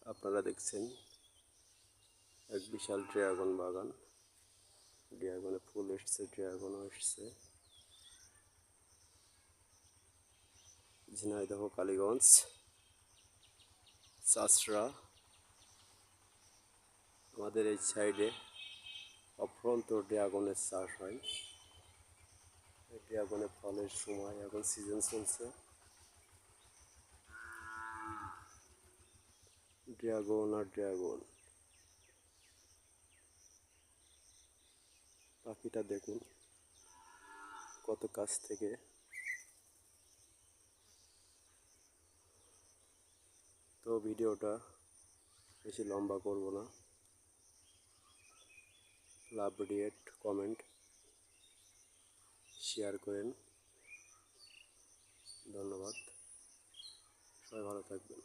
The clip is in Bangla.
আপনারা দেখছেন এক বিশাল ড্রাগন বাগান। ড্রাগনে ফুল এসছে, ড্রাগনও এসছে। ঝিনাইদহ, কালীগঞ্জ, চাষড়া, আমাদের এই সাইডে অফ্রন্ত ড্রাগনের চাষ হয়। এই ড্রাগনের ফলের সময় এখন সিজন চলছে। ড্রাগন আর ড্রাগন, পাখিটা দেখুন কত কাছ থেকে। তো ভিডিওটা বেশি লম্বা করব না। লাভ, রিয়েক্ট, কমেন্ট, শেয়ার করেন। ধন্যবাদ, সবাই ভালো থাকবেন।